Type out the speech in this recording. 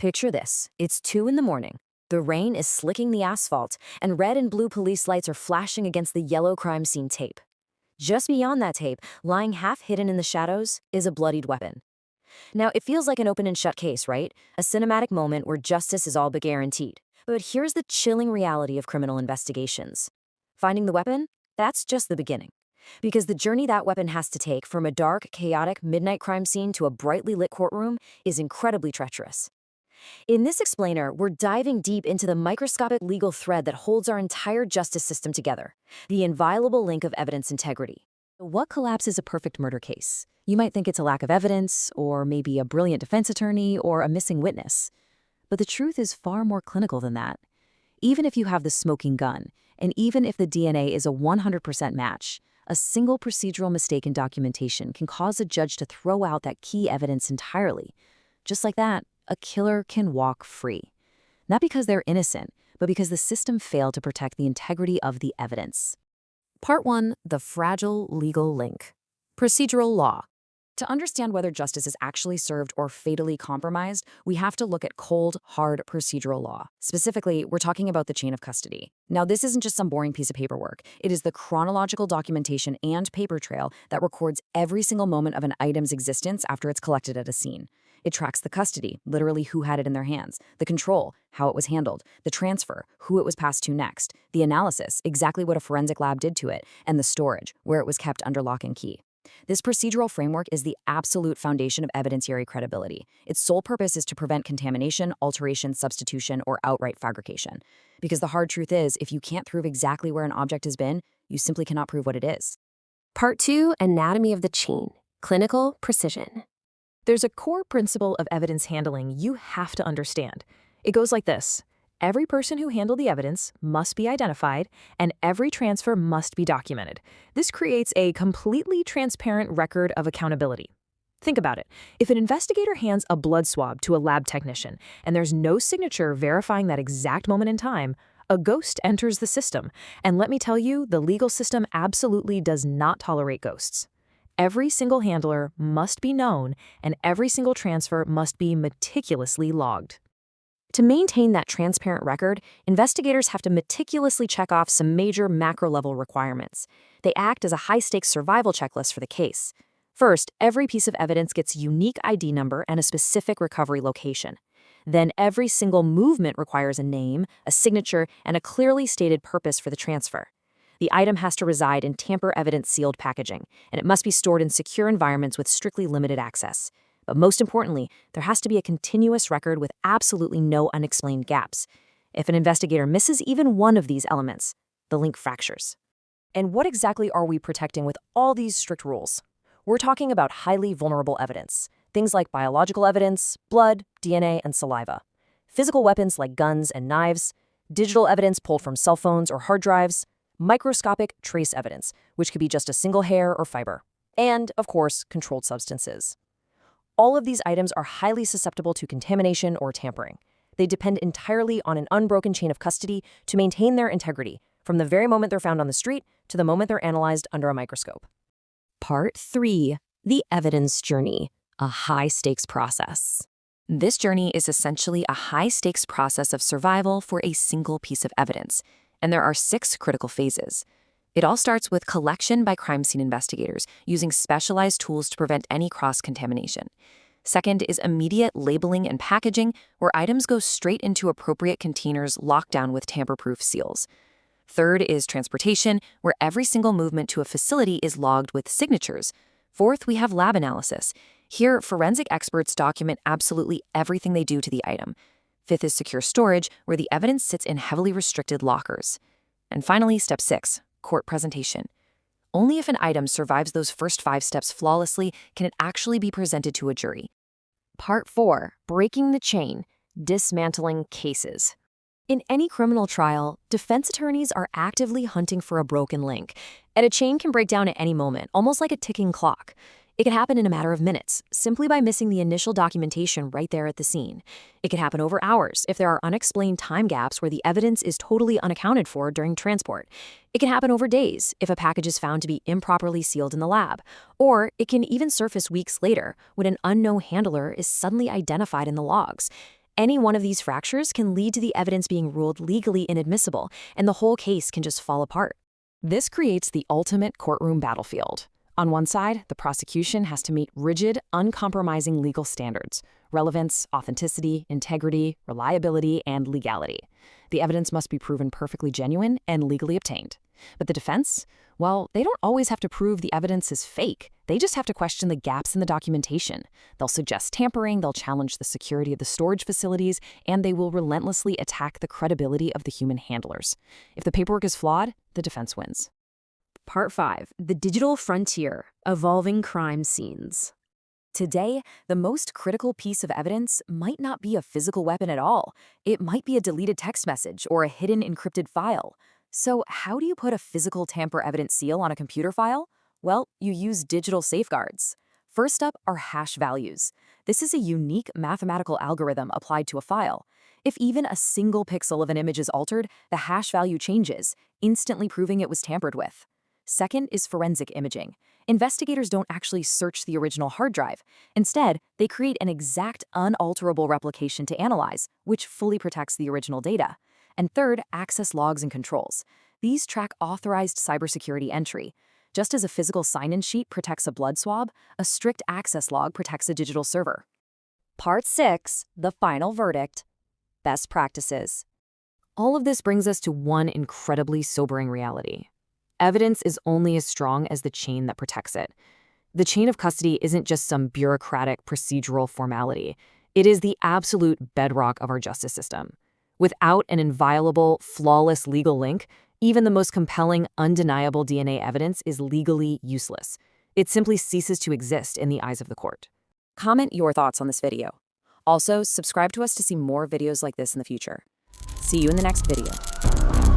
Picture this. It's 2 in the morning. The rain is slicking the asphalt, and red and blue police lights are flashing against the yellow crime scene tape. Just beyond that tape, lying half hidden in the shadows, is a bloodied weapon. Now, it feels like an open and shut case, right? A cinematic moment where justice is all but guaranteed. But here's the chilling reality of criminal investigations. Finding the weapon? That's just the beginning. Because the journey that weapon has to take from a dark, chaotic midnight crime scene to a brightly lit courtroom is incredibly treacherous. In this explainer, we're diving deep into the microscopic legal thread that holds our entire justice system together, the inviolable link of evidence integrity. What collapses a perfect murder case? You might think it's a lack of evidence, or maybe a brilliant defense attorney, or a missing witness. But the truth is far more clinical than that. Even if you have the smoking gun, and even if the DNA is a 100% match, a single procedural mistake in documentation can cause a judge to throw out that key evidence entirely. Just like that, a killer can walk free. Not because they're innocent, but because the system failed to protect the integrity of the evidence. Part 1. The fragile legal link. Procedural law. To understand whether justice is actually served or fatally compromised, we have to look at cold, hard procedural law. Specifically, we're talking about the chain of custody. Now, this isn't just some boring piece of paperwork. It is the chronological documentation and paper trail that records every single moment of an item's existence after it's collected at a scene. It tracks the custody, literally who had it in their hands, the control, how it was handled, the transfer, who it was passed to next, the analysis, exactly what a forensic lab did to it, and the storage, where it was kept under lock and key. This procedural framework is the absolute foundation of evidentiary credibility. Its sole purpose is to prevent contamination, alteration, substitution, or outright fabrication. Because the hard truth is, if you can't prove exactly where an object has been, you simply cannot prove what it is. Part 2. Anatomy of the chain. Clinical precision. There's a core principle of evidence handling you have to understand. It goes like this. Every person who handled the evidence must be identified, and every transfer must be documented. This creates a completely transparent record of accountability. Think about it. If an investigator hands a blood swab to a lab technician, and there's no signature verifying that exact moment in time, a ghost enters the system. And let me tell you, the legal system absolutely does not tolerate ghosts. Every single handler must be known, and every single transfer must be meticulously logged. To maintain that transparent record, investigators have to meticulously check off some major macro-level requirements. They act as a high-stakes survival checklist for the case. First, every piece of evidence gets a unique ID number and a specific recovery location. Then every single movement requires a name, a signature, and a clearly stated purpose for the transfer. The item has to reside in tamper-evidence sealed packaging, and it must be stored in secure environments with strictly limited access. But most importantly, there has to be a continuous record with absolutely no unexplained gaps. If an investigator misses even one of these elements, the link fractures. And what exactly are we protecting with all these strict rules? We're talking about highly vulnerable evidence, things like biological evidence, blood, DNA, and saliva, physical weapons like guns and knives, digital evidence pulled from cell phones or hard drives, microscopic trace evidence, which could be just a single hair or fiber, and, of course, controlled substances. All of these items are highly susceptible to contamination or tampering. They depend entirely on an unbroken chain of custody to maintain their integrity, from the very moment they're found on the street to the moment they're analyzed under a microscope. Part 3. The evidence journey, a high-stakes process. This journey is essentially a high-stakes process of survival for a single piece of evidence, and there are 6 critical phases. It all starts with collection by crime scene investigators, using specialized tools to prevent any cross-contamination. Second is immediate labeling and packaging, where items go straight into appropriate containers locked down with tamper-proof seals. Third is transportation, where every single movement to a facility is logged with signatures. Fourth, we have lab analysis. Here, forensic experts document absolutely everything they do to the item. Fifth is secure storage, where the evidence sits in heavily restricted lockers. And finally, step 6, court presentation. Only if an item survives those first 5 steps flawlessly can it actually be presented to a jury. Part 4. Breaking the chain, dismantling cases. In any criminal trial, defense attorneys are actively hunting for a broken link, and a chain can break down at any moment, almost like a ticking clock. It can happen in a matter of minutes, simply by missing the initial documentation right there at the scene. It can happen over hours if there are unexplained time gaps where the evidence is totally unaccounted for during transport. It can happen over days if a package is found to be improperly sealed in the lab. Or it can even surface weeks later when an unknown handler is suddenly identified in the logs. Any one of these fractures can lead to the evidence being ruled legally inadmissible, and the whole case can just fall apart. This creates the ultimate courtroom battlefield. On one side, the prosecution has to meet rigid, uncompromising legal standards: relevance, authenticity, integrity, reliability, and legality. The evidence must be proven perfectly genuine and legally obtained. But the defense? Well, they don't always have to prove the evidence is fake. They just have to question the gaps in the documentation. They'll suggest tampering, they'll challenge the security of the storage facilities, and they will relentlessly attack the credibility of the human handlers. If the paperwork is flawed, the defense wins. Part 5. The Digital Frontier, Evolving Crime Scenes. Today, the most critical piece of evidence might not be a physical weapon at all. It might be a deleted text message or a hidden encrypted file. So how do you put a physical tamper evidence seal on a computer file? Well, you use digital safeguards. First up are hash values. This is a unique mathematical algorithm applied to a file. If even a single pixel of an image is altered, the hash value changes, instantly proving it was tampered with. Second is forensic imaging. Investigators don't actually search the original hard drive. Instead, they create an exact, unalterable replication to analyze, which fully protects the original data. And third, access logs and controls. These track authorized cybersecurity entry. Just as a physical sign-in sheet protects a blood swab, a strict access log protects a digital server. Part 6. The final verdict. Best practices. All of this brings us to one incredibly sobering reality. Evidence is only as strong as the chain that protects it. The chain of custody isn't just some bureaucratic procedural formality. It is the absolute bedrock of our justice system. Without an inviolable, flawless legal link, even the most compelling, undeniable DNA evidence is legally useless. It simply ceases to exist in the eyes of the court. Comment your thoughts on this video. Also, subscribe to us to see more videos like this in the future. See you in the next video.